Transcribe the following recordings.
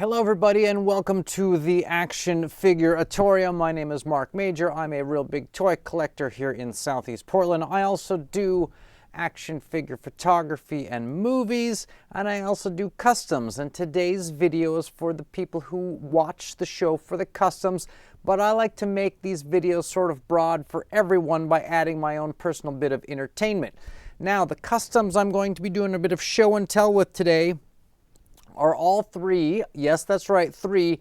Hello everybody and welcome to the Action Figuratorium. My name is Mark Major. I'm a real big toy collector here in Southeast Portland. I also do action figure photography and movies, and I also do customs. And today's video is for the people who watch the show for the customs, but I like to make these videos sort of broad for everyone by adding my own personal bit of entertainment. Now, the customs I'm going to be doing a bit of show and tell with today are all three, yes, that's right, three,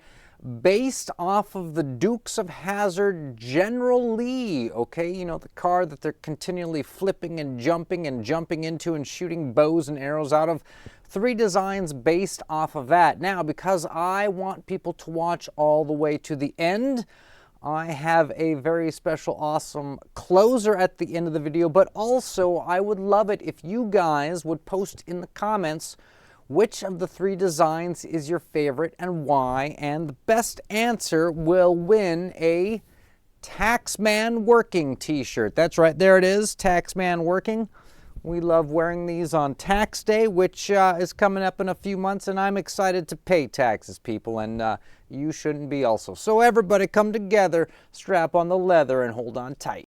based off of the Dukes of Hazzard General Lee, okay? You know, the car that they're continually flipping and jumping into and shooting bows and arrows out of. Three designs based off of that. Now, because I want people to watch all the way to the end, I have a very special, awesome closer at the end of the video, but also I would love it if you guys would post in the comments which of the three designs is your favorite and why, and the best answer will win a Taxman Working t-shirt. That's right, there it is, Taxman Working. We love wearing these on tax day, which is coming up in a few months, and I'm excited to pay taxes, people, and you shouldn't be also. So everybody come together, strap on the leather, and hold on tight.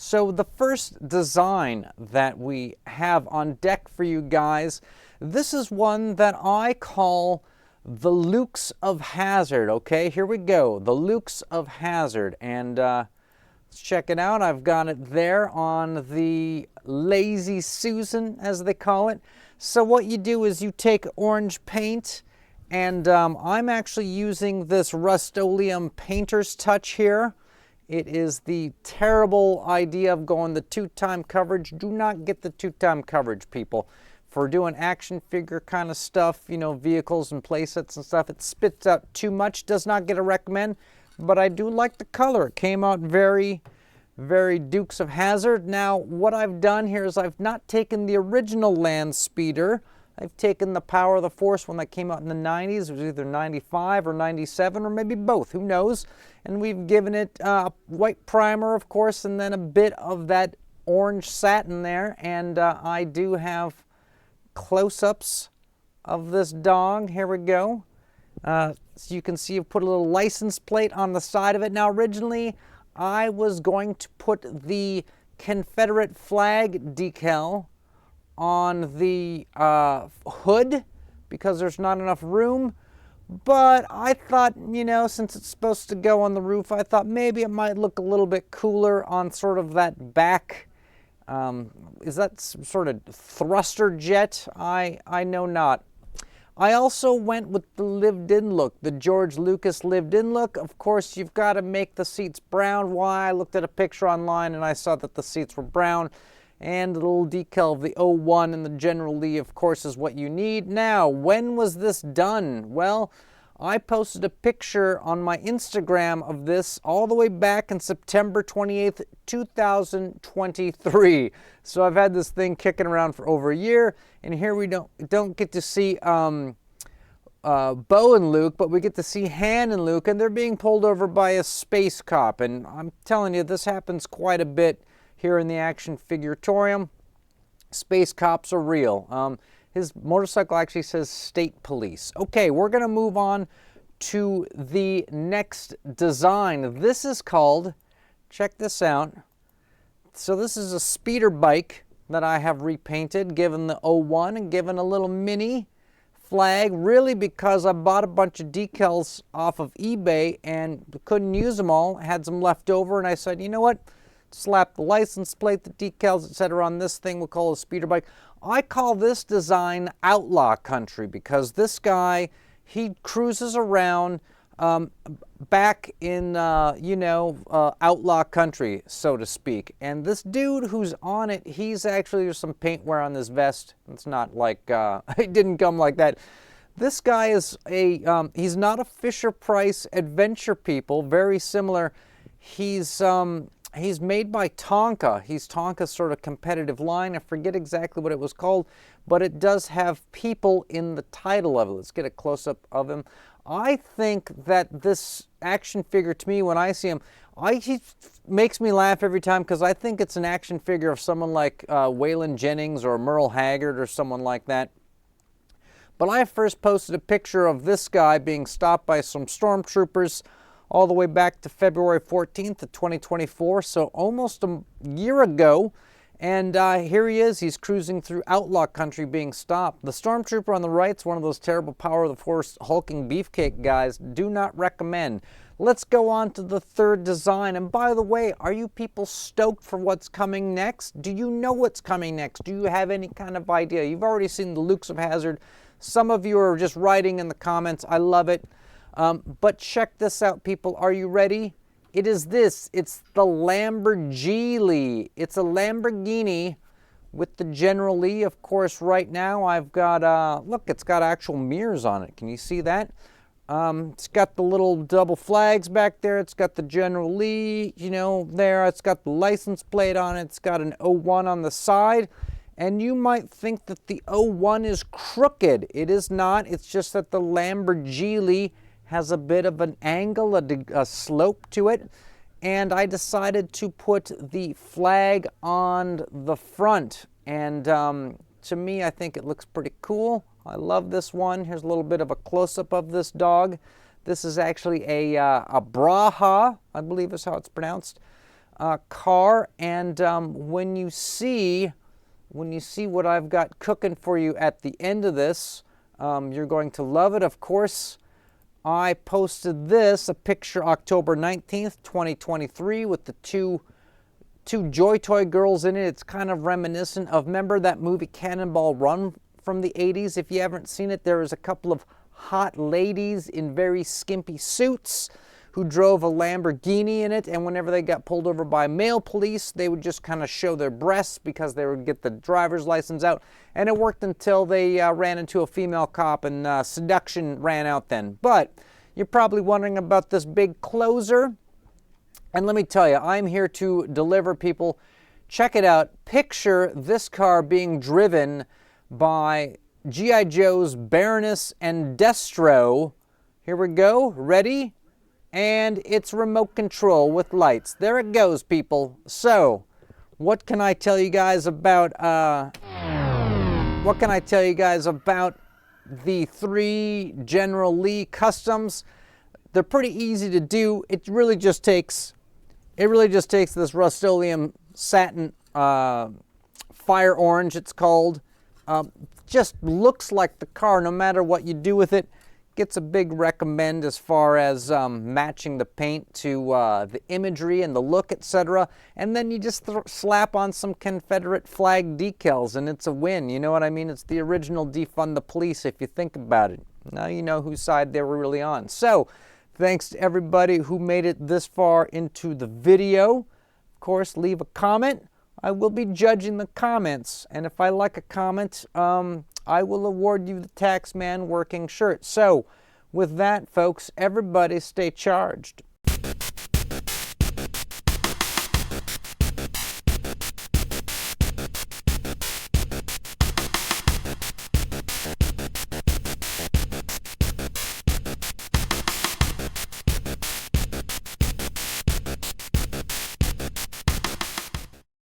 So the first design that we have on deck for you guys, this is one that I call the Lukes of Hazzard, okay? Here we go, the Lukes of Hazzard. And let's check it out. I've got it there on the Lazy Susan, as they call it. So what you do is you take orange paint, and I'm actually using this Rust-Oleum Painter's Touch here. It is the terrible idea of going the two-time coverage. Do not get the two-time coverage, people. For doing action figure kind of stuff, you know, vehicles and playsets and stuff, it spits out too much. Does not get a recommend, but I do like the color. It came out very, very Dukes of Hazzard. Now, what I've done here is I've not taken the original Landspeeder. I've taken the Power of the Force one that came out in the 90s. It was either 95 or 97 or maybe both, who knows? And we've given it white primer, of course, and then a bit of that orange satin there. And I do have close-ups of this dog. Here we go. So you can see I've put a little license plate on the side of it. Now, originally, I was going to put the Confederate flag decal on the hood because there's not enough room, but I thought, you know, since it's supposed to go on the roof, I thought maybe it might look a little bit cooler on sort of that back, is that some sort of thruster jet? I know not. I also went with the lived-in look, the George Lucas lived-in look. Of course, you've got to make the seats brown. Why? I looked at a picture online and I saw that the seats were brown. And the little decal of the 01 and the General Lee, of course, is what you need. Now, when was this done? Well, I posted a picture on my Instagram of this all the way back in September 28th, 2023. So I've had this thing kicking around for over a year, and here we don't get to see Bo and Luke, but we get to see Han and Luke, and they're being pulled over by a space cop. And I'm telling you, this happens quite a bit here in the Action Figuratorium. Space cops are real. His motorcycle actually says State Police. Okay, we're going to move on to the next design. This is called, check this out. So this is a Speederbike that I have repainted, given the 01 and given a little mini flag, really because I bought a bunch of decals off of eBay and couldn't use them all. I had some left over, and I said, you know what? Slap the license plate, the decals, etc. on this thing. We'll call it a Speederbike. I call this design Outlaw Country because this guy, he cruises around back in, outlaw country, so to speak. And this dude who's on it, he's actually, there's some paint wear on this vest. It's not like, it didn't come like that. This guy is he's not a Fisher-Price adventure, people, very similar. He's made by Tonka. He's Tonka's sort of competitive line. I forget exactly what it was called, but it does have people in the title of it. Let's get a close-up of him. I think that this action figure, to me, when I see him, he makes me laugh every time because I think it's an action figure of someone like Waylon Jennings or Merle Haggard or someone like that. But I first posted a picture of this guy being stopped by some stormtroopers all the way back to February 14th of 2024, so almost a year ago. And here he is. He's cruising through outlaw country being stopped. The stormtrooper on the right is one of those terrible power of the force hulking beefcake guys. Do not recommend. Let's go on to the third design. And by the way, are you people stoked for what's coming next? Do you know what's coming next? Do you have any kind of idea? You've already seen the Lukes of Hazzard. Some of you are just writing in the comments. I love it. But check this out, people. Are you ready? It is this. It's the Lamborghini. It's a Lamborghini with the General Lee. Of course, right now I've got, look, it's got actual mirrors on it. Can you see that? It's got the little double flags back there. It's got the General Lee, you know, there. It's got the license plate on it. It's got an 01 on the side. And you might think that the 01 is crooked. It is not. It's just that the Lamborghini has a bit of an angle, a slope to it. And I decided to put the flag on the front. And to me, I think it looks pretty cool. I love this one. Here's a little bit of a close-up of this dog. This is actually a Braha, I believe is how it's pronounced, car. And when you see what I've got cooking for you at the end of this, you're going to love it. Of course, I posted this, a picture October 19th, 2023, with the two Joy Toy girls in it. It's kind of reminiscent of, remember that movie Cannonball Run from the 80s? If you haven't seen it, there was a couple of hot ladies in very skimpy suits who drove a Lamborghini in it, and whenever they got pulled over by male police, they would just kind of show their breasts because they would get the driver's license out. And it worked until they ran into a female cop, and seduction ran out then. But you're probably wondering about this big closer. And let me tell you, I'm here to deliver, people. Check it out. Picture this car being driven by G.I. Joe's Baroness and Destro. Here we go. Ready? And it's remote control with lights. There it goes, people. So, what can I tell you guys about the 3 General Lee customs? They're pretty easy to do. It really just takes this Rust-Oleum satin fire orange, it's called. Just looks like the car no matter what you do with it. Gets a big recommend as far as matching the paint to the imagery and the look, etc. And then you just slap on some Confederate flag decals and it's a win. You know what I mean? It's the original defund the police if you think about it. Now you know whose side they were really on. So, thanks to everybody who made it this far into the video. Of course, leave a comment. I will be judging the comments. And if I like a comment, I will award you the Taxman working shirt. So, with that, folks, everybody stay charged.